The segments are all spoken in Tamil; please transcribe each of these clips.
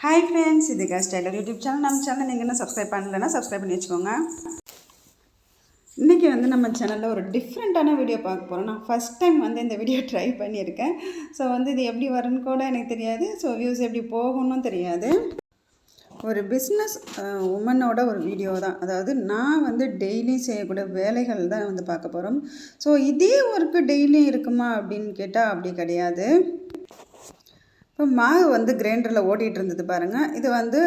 ஹாய் ஃப்ரெண்ட்ஸ், இது கேஸ் டெய்லர் யூடியூப் சேனல். நம்ம சேனல் நீங்கள் இன்னும் சப்ஸ்கிரைப் பண்ணலைன்னா சப்ஸ்கிரைப் பண்ணி வச்சுக்கோங்க. இன்றைக்கி நம்ம சேனலில் ஒரு டிஃப்ரெண்ட்டான வீடியோ பார்க்க போகிறோம். நான் ஃபஸ்ட் டைம் இந்த வீடியோ ட்ரை பண்ணியிருக்கேன். ஸோ இது எப்படி வரும்னு கூட எனக்கு தெரியாது. ஸோ வியூஸ் எப்படி போகணும்னு தெரியாது. ஒரு பிஸ்னஸ் உமனோட ஒரு வீடியோ தான். அதாவது நான் டெய்லி செய்யக்கூடிய வேலைகள் தான் பார்க்க போகிறோம். ஸோ இதே ஒர்க்கு டெய்லியும் இருக்குமா அப்படின்னு கேட்டால் அப்படி கிடையாது. இப்போ மாவு கிரைண்டரில் ஓட்டிகிட்டு இருந்தது பாருங்கள். இது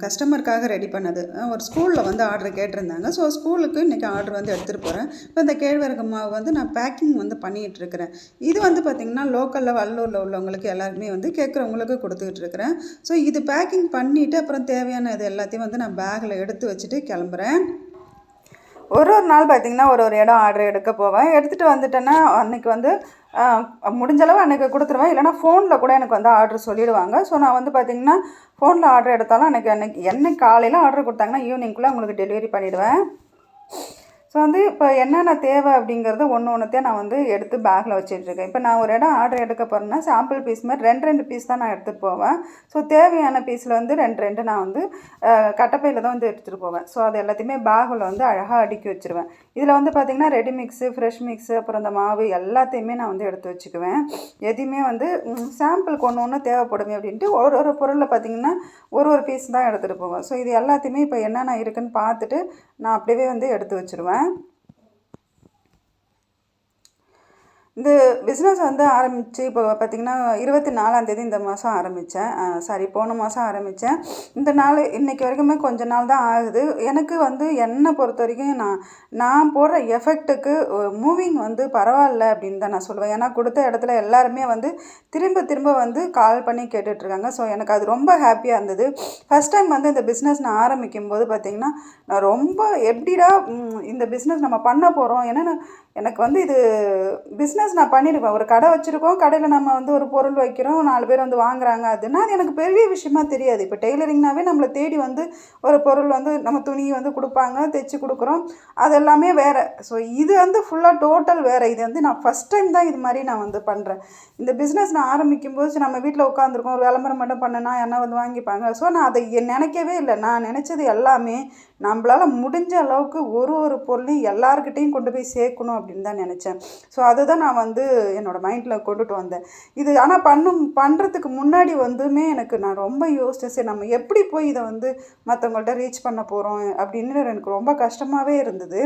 கஸ்டமருக்காக ரெடி பண்ணது. ஒரு ஸ்கூலில் ஆர்டர் கேட்டிருந்தாங்க. ஸோ ஸ்கூலுக்கு இன்றைக்கி ஆர்டர் எடுத்துகிட்டு போகிறேன். இப்போ இந்த கேழ்வரகு மாவு நான் பேக்கிங் பண்ணிகிட்டு இருக்கிறேன். இது பார்த்திங்கன்னா லோக்கலில் வல்லூரில் உள்ளவங்களுக்கு எல்லாருக்குமே கேட்குறவங்களுக்கு கொடுத்துக்கிட்டு இருக்கிறேன். ஸோ இது பேக்கிங் பண்ணிவிட்டு அப்புறம் தேவையான இது எல்லாத்தையும் நான் பேக்கில் எடுத்து வச்சுட்டு கிளம்புறேன். ஒரு நாள் பார்த்திங்கன்னா ஒரு இடம் ஆர்டர் எடுக்க போவேன். எடுத்துகிட்டு வந்துட்டேன்னா அன்றைக்கி முடிஞ்சளவு அன்றைக்கி கொடுத்துருவேன். இல்லைனா ஃபோனில் கூட எனக்கு ஆர்டர் சொல்லிவிடுவாங்க. ஸோ நான் பார்த்திங்கன்னா ஃபோனில் ஆர்டர் எடுத்தாலும் அன்றைக்கி காலையில் ஆர்டர் கொடுத்தாங்கன்னா ஈவினிங்குள்ளே உங்களுக்கு டெலிவரி பண்ணிவிடுவேன். ஸோ இப்போ என்னென்ன தேவை அப்படிங்கிறது ஒன்றுத்தையும் நான் எடுத்து பேக்கில் வச்சிட்ருக்கேன். இப்போ நான் ஒரு இடம் ஆர்டர் எடுக்க போகிறேன்னா சாம்பிள் பீஸ் மாதிரி ரெண்டு பீஸ் தான் நான் எடுத்துகிட்டு போவேன். ஸோ தேவையான பீஸில் ரெண்டு நான் கட்டப்பையில் தான் எடுத்துகிட்டு போவேன். ஸோ அது எல்லாத்தையுமே பேக்கில் அழகாக அடுக்கி வச்சுருவேன். இதில் பார்த்திங்கன்னா ரெடி மிக்ஸு, ஃப்ரெஷ் மிக்ஸு, அப்புறம் இந்த மாவு எல்லாத்தையுமே நான் எடுத்து வச்சுக்குவேன். எதையுமே சாம்பிளுக்கு ஒன்று தேவைப்படுமே அப்படின்ட்டு ஒரு பொருளில் பார்த்திங்கன்னா ஒரு பீஸ் தான் எடுத்துகிட்டு போவேன். ஸோ இது எல்லாத்தையுமே இப்போ என்னென்ன இருக்குதுன்னு பார்த்துட்டு நான் அப்படியே எடுத்து வச்சுருவேன். இந்த பிஸ்னஸ் ஆரம்பித்து இப்போ பார்த்திங்கன்னா 24ஆந்தேதி இந்த மாதம் ஆரம்பித்தேன். போன மாதம் ஆரம்பித்தேன். இந்த நாள் இன்றைக்கி வரைக்குமே கொஞ்ச நாள் தான் ஆகுது. எனக்கு என்னை பொறுத்த வரைக்கும் நான் போடுற எஃபெக்ட்டுக்கு மூவிங் பரவாயில்ல அப்படின்னு தான் நான் சொல்லுவேன். ஏன்னா கொடுத்த இடத்துல எல்லாருமே திரும்ப திரும்ப கால் பண்ணி கேட்டுட்ருக்காங்க. ஸோ எனக்கு அது ரொம்ப ஹாப்பியாக இருந்தது. ஃபஸ்ட் டைம் இந்த பிஸ்னஸ் நான் ஆரம்பிக்கும் போது பார்த்திங்கன்னா நான் ரொம்ப எப்படிடா இந்த பிஸ்னஸ் நம்ம பண்ண போகிறோம். ஏன்னா எனக்கு இது பிஸ்னஸ் நான் பண்ணியிருப்பேன். ஒரு கடை வச்சுருக்கோம். கடையில் நம்ம ஒரு பொருள் வைக்கிறோம், 4 பேர் வாங்குறாங்க. அதுனா அது எனக்கு பெரிய விஷயமா தெரியாது. இப்போ டெய்லரிங்னாவே நம்மளை தேடி ஒரு பொருள் நம்ம துணி கொடுப்பாங்க, தைச்சி கொடுக்குறோம். அது எல்லாமே வேறு. ஸோ இது ஃபுல்லாக டோட்டல் வேறு. இது நான் ஃபஸ்ட் டைம் தான் இது மாதிரி நான் பண்ணுறேன். இந்த பிஸ்னஸ் நான் ஆரம்பிக்கும்போது நம்ம வீட்டில் உட்காந்துருக்கோம், ஒரு விளம்பரம் மட்டும் பண்ணனா என்ன வாங்கிப்பாங்க. ஸோ நான் அதை நினைக்கவே இல்லை. நான் நினச்சது எல்லாமே நம்மளால் முடிஞ்ச அளவுக்கு ஒரு பொருளையும் எல்லாருக்கிட்டையும் கொண்டு போய் சேர்க்கணும் அப்படின்னு தான் நினச்சேன். ஸோ அதுதான் நான் என்னோடய மைண்டில் கொண்டுட்டு வந்தேன். இது ஆனால் பண்ணுறதுக்கு முன்னாடி எனக்கு நான் ரொம்ப யோசித்தேன். சரி நம்ம எப்படி போய் இதை மற்றவங்கள்ட்ட ரீச் பண்ண போகிறோம் அப்படின்னு எனக்கு ரொம்ப கஷ்டமாகவே இருந்தது.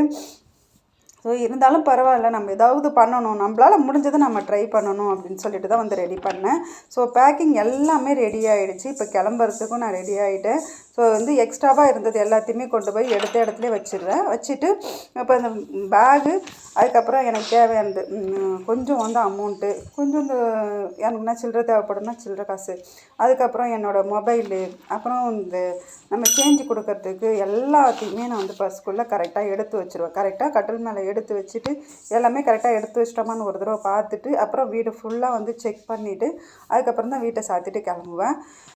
ஸோ இருந்தாலும் பரவாயில்ல, நம்ம ஏதாவது பண்ணணும், நம்மளால் முடிஞ்சதை நம்ம ட்ரை பண்ணணும் அப்படின்னு சொல்லிட்டு தான் ரெடி பண்ணேன். ஸோ பேக்கிங் எல்லாமே ரெடி ஆகிடுச்சு. இப்போ கிளம்புறதுக்கும் நான் ரெடி ஆகிட்டேன். ஸோ எக்ஸ்ட்ராவாக இருந்தது எல்லாத்தையுமே கொண்டு போய் எடுத்த இடத்துல வச்சிடுறேன். வச்சுட்டு இப்போ இந்த பேகு, அதுக்கப்புறம் எனக்கு தேவையானது கொஞ்சம் அமௌண்ட்டு, கொஞ்சம் எனக்குன்னா சில்லறை தேவைப்படும்னா சில்லறை காசு, அதுக்கப்புறம் என்னோடய மொபைலு, அப்புறம் நம்ம சேஞ்சு கொடுக்கறதுக்கு எல்லாத்தையுமே நான் பர்ஸ்குள்ளே கரெக்டாக எடுத்து வச்சுருவேன். கரெக்டாக கட்டில் மேலே எடுத்து வச்சுட்டு எல்லாமே கரெக்டாக எடுத்து வச்சிட்டோமான்னு ஒரு தடவை பார்த்துட்டு அப்புறம் வீடு ஃபுல்லாக செக் பண்ணிவிட்டு அதுக்கப்புறம் தான் வீட்டை சாத்திட்டு கிளம்புவேன்.